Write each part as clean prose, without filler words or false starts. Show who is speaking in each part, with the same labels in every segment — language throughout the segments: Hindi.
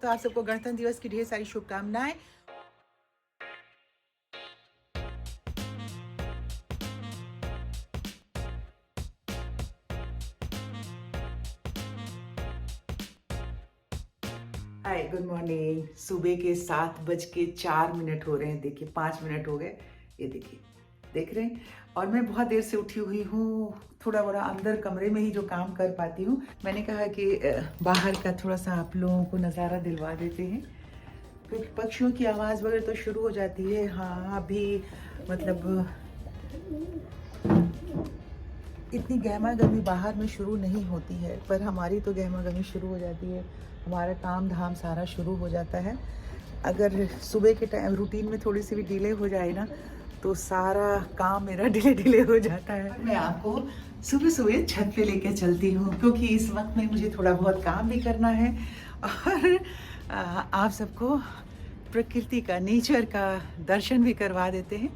Speaker 1: तो आप सबको गणतंत्र दिवस की ढेर सारी शुभकामनाएं। हाय, गुड मॉर्निंग। सुबह के 7:04 हो रहे हैं। देखिए 5 मिनट हो गए। ये देखिए, देख रहे हैं। और मैं बहुत देर से उठी हुई हूँ। थोड़ा बड़ा अंदर कमरे में ही जो काम कर पाती हूँ। मैंने कहा कि बाहर का थोड़ा सा आप लोगों को नज़ारा दिलवा देते हैं, क्योंकि पक्षियों की आवाज़ वगैरह तो शुरू हो जाती है। हाँ, अभी मतलब इतनी गहमा गहमी बाहर में शुरू नहीं होती है, पर हमारी तो गहमा गहमी शुरू हो जाती है। हमारा काम धाम सारा शुरू हो जाता है। अगर सुबह के टाइम रूटीन में थोड़ी सी भी डिले हो जाए ना, तो सारा काम मेरा डिले डिले हो जाता है। मैं आपको सुबह सुबह छत पे लेके चलती हूँ, क्योंकि इस वक्त में मुझे थोड़ा बहुत काम भी करना है और आप सबको प्रकृति का, नेचर का दर्शन भी करवा देते हैं।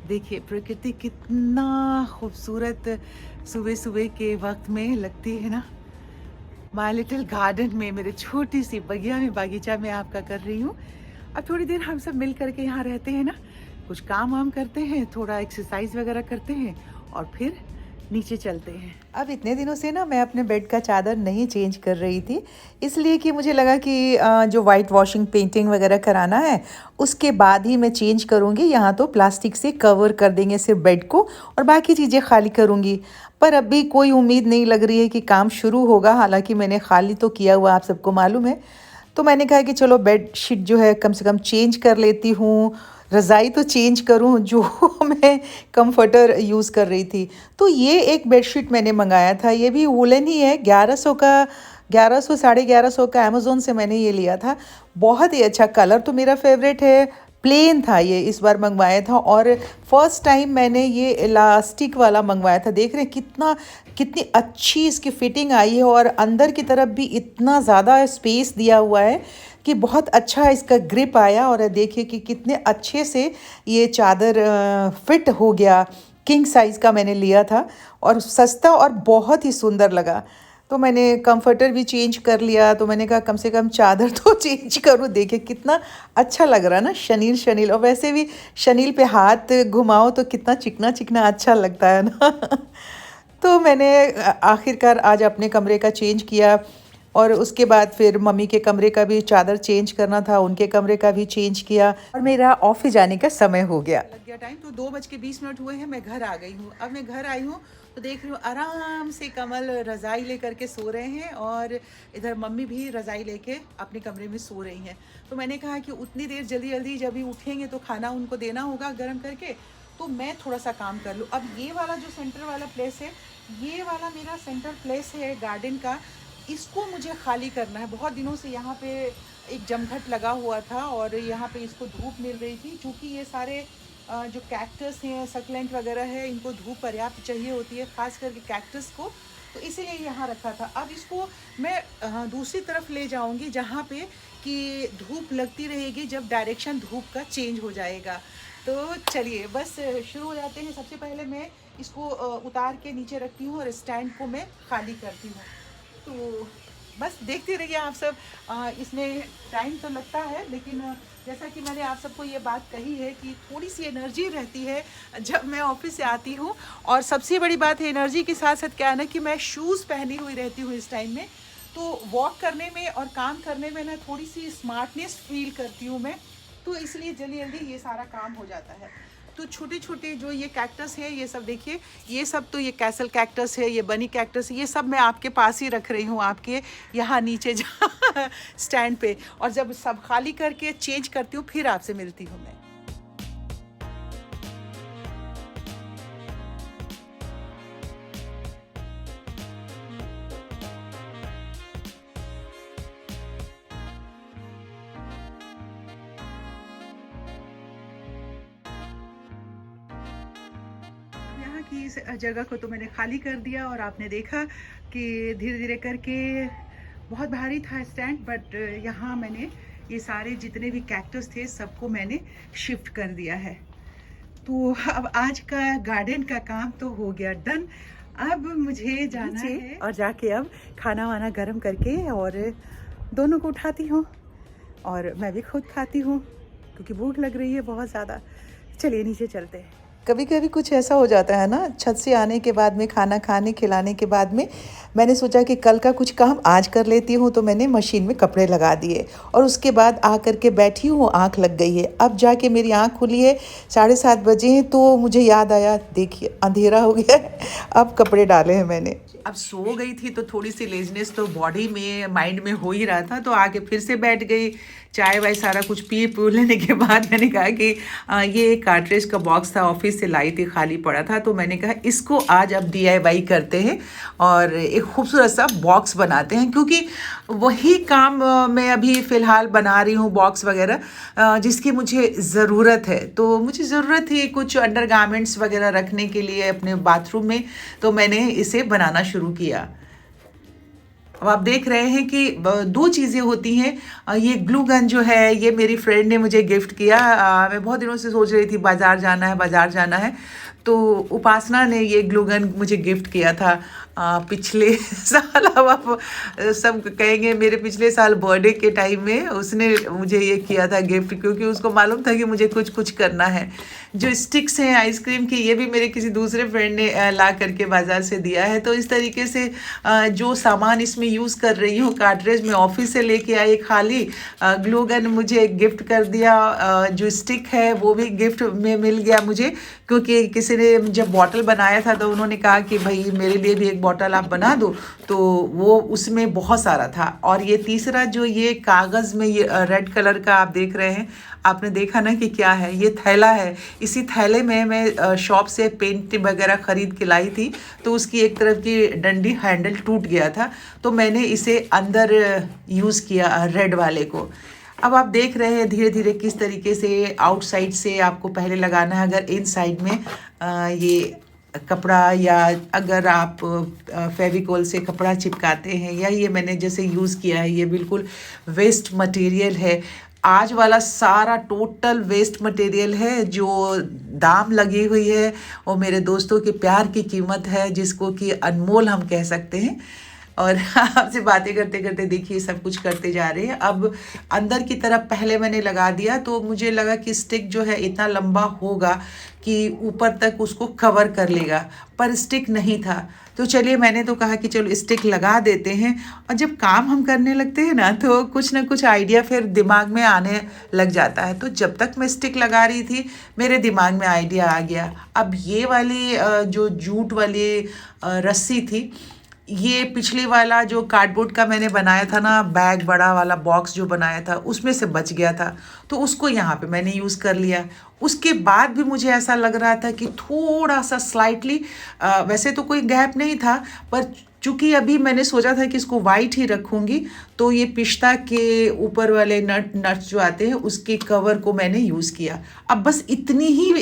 Speaker 1: देखिए प्रकृति कितना खूबसूरत सुबह सुबह के वक्त में लगती है ना। माय लिटिल गार्डन में, मेरे छोटी सी बगिया में, बागीचा में आपका कर रही हूँ। अब थोड़ी देर हम सब मिल करके यहाँ रहते हैं ना, कुछ काम वाम करते हैं, थोड़ा एक्सरसाइज वगैरह करते हैं और फिर नीचे चलते हैं। अब इतने दिनों से ना मैं अपने बेड का चादर नहीं चेंज कर रही थी, इसलिए कि मुझे लगा कि जो वाइट वॉशिंग पेंटिंग वगैरह कराना है उसके बाद ही मैं चेंज करूँगी। यहाँ तो प्लास्टिक से कवर कर देंगे सिर्फ बेड को, और बाकी चीज़ें खाली करूँगी। पर अभी कोई उम्मीद नहीं लग रही है कि काम शुरू होगा। हालांकि मैंने खाली तो किया हुआ, आप सबको मालूम है। तो मैंने कहा कि चलो बेड शीट जो है कम से कम चेंज कर लेती हूँ, रज़ाई तो चेंज करूँ जो मैं कंफर्टर यूज़ कर रही थी। तो ये एक बेडशीट मैंने मंगाया था, ये भी वुलन ही है। 1100 का, 1100 1150 का अमेज़ोन से मैंने ये लिया था। बहुत ही अच्छा, कलर तो मेरा फेवरेट है। प्लेन था ये, इस बार मंगवाया था, और फर्स्ट टाइम मैंने ये इलास्टिक वाला मंगवाया था। देख रहे हैं कितनी अच्छी इसकी फिटिंग आई है, और अंदर की तरफ भी इतना ज़्यादा स्पेस दिया हुआ है कि बहुत अच्छा इसका ग्रिप आया। और देखिए कि कितने अच्छे से ये चादर फिट हो गया। किंग साइज़ का मैंने लिया था और सस्ता और बहुत ही सुंदर लगा। तो मैंने कंफर्टर भी चेंज कर लिया। तो मैंने कहा कम से कम चादर तो चेंज करूँ। देखिए कितना अच्छा लग रहा है ना, शनील शनील। और वैसे भी शनील पे हाथ घुमाओ तो कितना चिकना चिकना अच्छा लगता है ना। तो मैंने आखिरकार आज अपने कमरे का चेंज किया, और उसके बाद फिर मम्मी के कमरे का भी चादर चेंज करना था, उनके कमरे का भी चेंज किया, और मेरा ऑफिस जाने का समय हो गया। लग गया टाइम, तो 2:20 हुए हैं। मैं घर आ गई हूँ। अब मैं घर आई हूँ तो देख रही हूँ आराम से कमल रज़ाई लेकर के सो रहे हैं, और इधर मम्मी भी रज़ाई लेके अपने कमरे में सो रही हैं। तो मैंने कहा कि उतनी देर जल्दी जल्दी जब भी उठेंगे तो खाना उनको देना होगा गर्म करके, तो मैं थोड़ा सा काम कर लूँ। अब ये वाला जो सेंटर वाला प्लेस है, ये वाला मेरा सेंटर प्लेस है गार्डन का, इसको मुझे खाली करना है। बहुत दिनों से यहाँ पे एक जमघट लगा हुआ था, और यहाँ पे इसको धूप मिल रही थी। चूँकि ये सारे जो कैक्टस हैं, सक्लेंट वगैरह है, इनको धूप पर्याप्त चाहिए होती है, ख़ास करके कैक्टस को, तो इसीलिए यहाँ रखा था। अब इसको मैं दूसरी तरफ ले जाऊँगी, जहाँ पे कि धूप लगती रहेगी जब डायरेक्शन धूप का चेंज हो जाएगा। तो चलिए बस शुरू हो जाते हैं। सबसे पहले मैं इसको उतार के नीचे रखती हूँ, और स्टैंड को मैं खाली करती हूँ। तो बस देखते रहिए आप सब। इसमें टाइम तो लगता है, लेकिन जैसा कि मैंने आप सबको ये बात कही है कि थोड़ी सी एनर्जी रहती है जब मैं ऑफिस से आती हूँ। और सबसे बड़ी बात है एनर्जी के साथ साथ क्या है ना, कि मैं शूज़ पहनी हुई रहती हूँ इस टाइम में। तो वॉक करने में और काम करने में ना थोड़ी सी स्मार्टनेस फील करती हूँ मैं। तो इसलिए जल्दी जल्दी ये सारा काम हो जाता है। तो छोटे छोटे जो ये कैक्टस है, ये सब देखिए, ये सब तो ये कैसल कैक्टस है, ये बनी कैक्टस है, ये सब मैं आपके पास ही रख रही हूँ, आपके यहाँ नीचे जहाँ स्टैंड पे। और जब सब खाली करके चेंज करती हूँ फिर आपसे मिलती हूँ मैं। यहाँ की इस जगह को तो मैंने खाली कर दिया, और आपने देखा कि धीरे धीरे करके बहुत भारी था स्टैंड, बट यहाँ मैंने ये सारे जितने भी कैक्टस थे सबको मैंने शिफ्ट कर दिया है। तो अब आज का गार्डन का काम तो हो गया डन। अब मुझे जाना है और जाके अब खाना वाना गर्म करके और दोनों को उठाती हूँ। और मैं भी खुद खाती हूँ क्योंकि भूख लग रही है बहुत ज़्यादा। चलिए नीचे चलते हैं। कभी कभी कुछ ऐसा हो जाता है ना, छत से आने के बाद में, खाना खाने खिलाने के बाद में मैंने सोचा कि कल का कुछ काम आज कर लेती हूँ, तो मैंने मशीन में कपड़े लगा दिए और उसके बाद आ करके बैठी हूँ, आँख लग गई है। अब जाके मेरी आँख खुली है, 7:30 बजे हैं, तो मुझे याद आया देखिए अंधेरा हो गया है, अब कपड़े डाले हैं मैंने। अब सो गई थी तो थोड़ी सी लेजनेस तो बॉडी में माइंड में हो ही रहा था, तो आके फिर से बैठ गई। चाय वाय सारा कुछ पी लेने के बाद मैंने कहा कि ये एक कार्ट्रिज का बॉक्स था, ऑफिस से लाई थी, खाली पड़ा था, तो मैंने कहा इसको आज अब DIY करते हैं और एक खूबसूरत सा बॉक्स बनाते हैं, क्योंकि वही काम मैं अभी फ़िलहाल बना रही हूँ, बॉक्स वगैरह जिसकी मुझे ज़रूरत है। तो मुझे ज़रूरत थी कुछ अंडरगारमेंट्स वगैरह रखने के लिए अपने बाथरूम में, तो मैंने इसे बनाना शुरू किया। अब आप देख रहे हैं कि दो चीज़ें होती हैं। ये ग्लू गन जो है, ये मेरी फ्रेंड ने मुझे गिफ्ट किया। मैं बहुत दिनों से सोच रही थी बाज़ार जाना है, बाज़ार जाना है, तो उपासना ने ये ग्लू गन मुझे गिफ्ट किया था पिछले साल। अब आप सब कहेंगे मेरे पिछले साल बर्थडे के टाइम में उसने मुझे ये किया था गिफ्ट, क्योंकि उसको मालूम था कि मुझे कुछ कुछ करना है। जो स्टिक्स हैं आइसक्रीम की, ये भी मेरे किसी दूसरे फ्रेंड ने ला करके बाज़ार से दिया है। तो इस तरीके से जो सामान इसमें यूज़ कर रही हूँ, कार्ट्रिज में ऑफिस से लेके आई खाली, ग्लू गन मुझे गिफ्ट कर दिया, जो स्टिक है वो भी गिफ्ट में मिल गया मुझे, क्योंकि किसी ने जब बॉटल बनाया था तो उन्होंने कहा कि भाई मेरे लिए भी एक बॉटल आप बना दो, तो वो उसमें बहुत सारा था। और ये तीसरा जो ये कागज़ में ये रेड कलर का आप देख रहे हैं, आपने देखा ना कि क्या है, ये थैला है। इसी थैले में मैं शॉप से पेंट वगैरह ख़रीद के लाई थी, तो उसकी एक तरफ की डंडी हैंडल टूट गया था, तो मैंने इसे अंदर यूज़ किया रेड वाले को। अब आप देख रहे हैं धीरे धीरे किस तरीके से आउटसाइड से आपको पहले लगाना है। अगर इनसाइड में ये कपड़ा, या अगर आप फेविकोल से कपड़ा चिपकाते हैं, या ये मैंने जैसे यूज़ किया है, ये बिल्कुल वेस्ट मटेरियल है। आज वाला सारा टोटल वेस्ट मटेरियल है, जो दाम लगी हुई है वो मेरे दोस्तों के प्यार की कीमत है, जिसको कि अनमोल हम कह सकते हैं। और आपसे बातें करते करते देखिए सब कुछ करते जा रहे हैं। अब अंदर की तरफ पहले मैंने लगा दिया, तो मुझे लगा कि स्टिक जो है इतना लंबा होगा कि ऊपर तक उसको कवर कर लेगा, पर स्टिक नहीं था। तो चलिए मैंने तो कहा कि चलो स्टिक लगा देते हैं। और जब काम हम करने लगते हैं ना, तो कुछ ना कुछ आइडिया फिर दिमाग में आने लग जाता है। तो जब तक मैं स्टिक लगा रही थी, मेरे दिमाग में आइडिया आ गया। अब ये वाली जो जूट वाली रस्सी थी, ये पिछले वाला जो कार्डबोर्ड का मैंने बनाया था ना, बैग बड़ा वाला बॉक्स जो बनाया था, उसमें से बच गया था, तो उसको यहाँ पे मैंने यूज़ कर लिया। उसके बाद भी मुझे ऐसा लग रहा था कि थोड़ा सा स्लाइटली, वैसे तो कोई गैप नहीं था, पर चूँकि अभी मैंने सोचा था कि इसको वाइट ही रखूँगी, तो ये पिस्ता के ऊपर वाले नट्स जो आते हैं उसके कवर को मैंने यूज़ किया। अब बस इतनी ही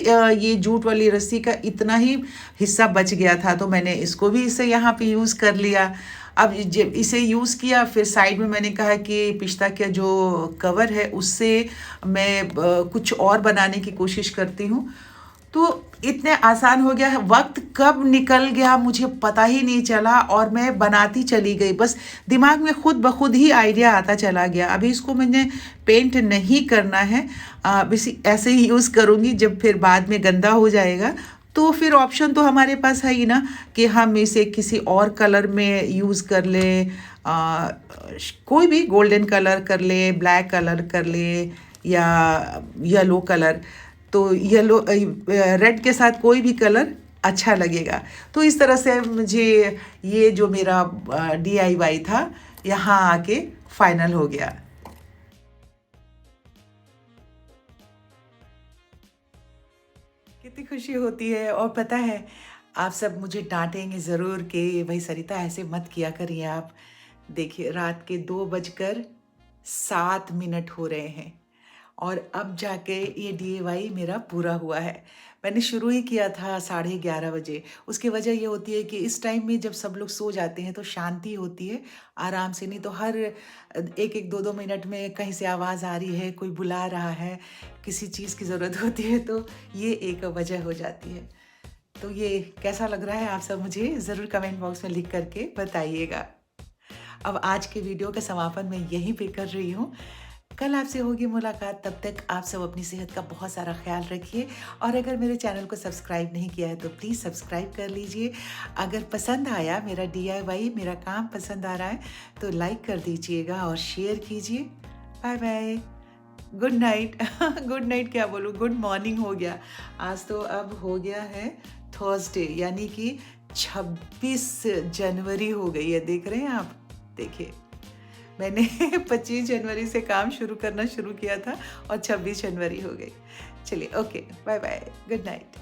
Speaker 1: ये जूट वाली रस्सी का इतना ही हिस्सा बच गया था, तो मैंने इसको भी इसे यहाँ पे यूज़ कर लिया। अब जब इसे यूज़ किया, फिर साइड में मैंने कहा कि पिस्ता का जो कवर है उससे मैं कुछ और बनाने की कोशिश करती हूँ। तो इतने आसान हो गया है, वक्त कब निकल गया मुझे पता ही नहीं चला, और मैं बनाती चली गई। बस दिमाग में खुद ब खुद ही आइडिया आता चला गया। अभी इसको मैंने पेंट नहीं करना है, इसी ऐसे ही यूज़ करूँगी। जब फिर बाद में गंदा हो जाएगा तो फिर ऑप्शन तो हमारे पास है ही ना, कि हम इसे किसी और कलर में यूज़ कर लें, कोई भी गोल्डन कलर कर लें, ब्लैक कलर कर लें, या येलो कलर। तो येलो रेड के साथ कोई भी कलर अच्छा लगेगा। तो इस तरह से मुझे ये जो मेरा DIY था, यहाँ आके फाइनल हो गया। कितनी खुशी होती है। और पता है, आप सब मुझे डांटेंगे ज़रूर कि भाई सरिता ऐसे मत किया करिए आप। देखिए रात के 2:07 हो रहे हैं, और अब जाके ये DIY मेरा पूरा हुआ है। मैंने शुरू ही किया था 11:30 बजे। उसकी वजह ये होती है कि इस टाइम में जब सब लोग सो जाते हैं तो शांति होती है आराम से, नहीं तो हर 1-1, 2-2 मिनट में कहीं से आवाज़ आ रही है, कोई बुला रहा है, किसी चीज़ की ज़रूरत होती है, तो ये एक वजह हो जाती है। तो ये कैसा लग रहा है आप सब मुझे ज़रूर कमेंट बॉक्स में लिख करके बताइएगा। अब आज के वीडियो का समापन मैं यहीं पे कर रही हूँ। कल आपसे होगी मुलाकात, तब तक आप सब अपनी सेहत का बहुत सारा ख्याल रखिए और अगर मेरे चैनल को सब्सक्राइब नहीं किया है तो प्लीज़ सब्सक्राइब कर लीजिए। अगर पसंद आया मेरा DIY, मेरा काम पसंद आ रहा है तो लाइक कर दीजिएगा और शेयर कीजिए। Bye bye, good night. Good night क्या बोलूँ, गुड मॉर्निंग हो गया। आज तो अब हो गया है थर्सडे, यानी कि 26 जनवरी हो गई है। देख रहे हैं आप, देखिए मैंने 25 जनवरी से काम करना शुरू किया था और 26 जनवरी हो गई। चलिए, okay, bye bye, good night.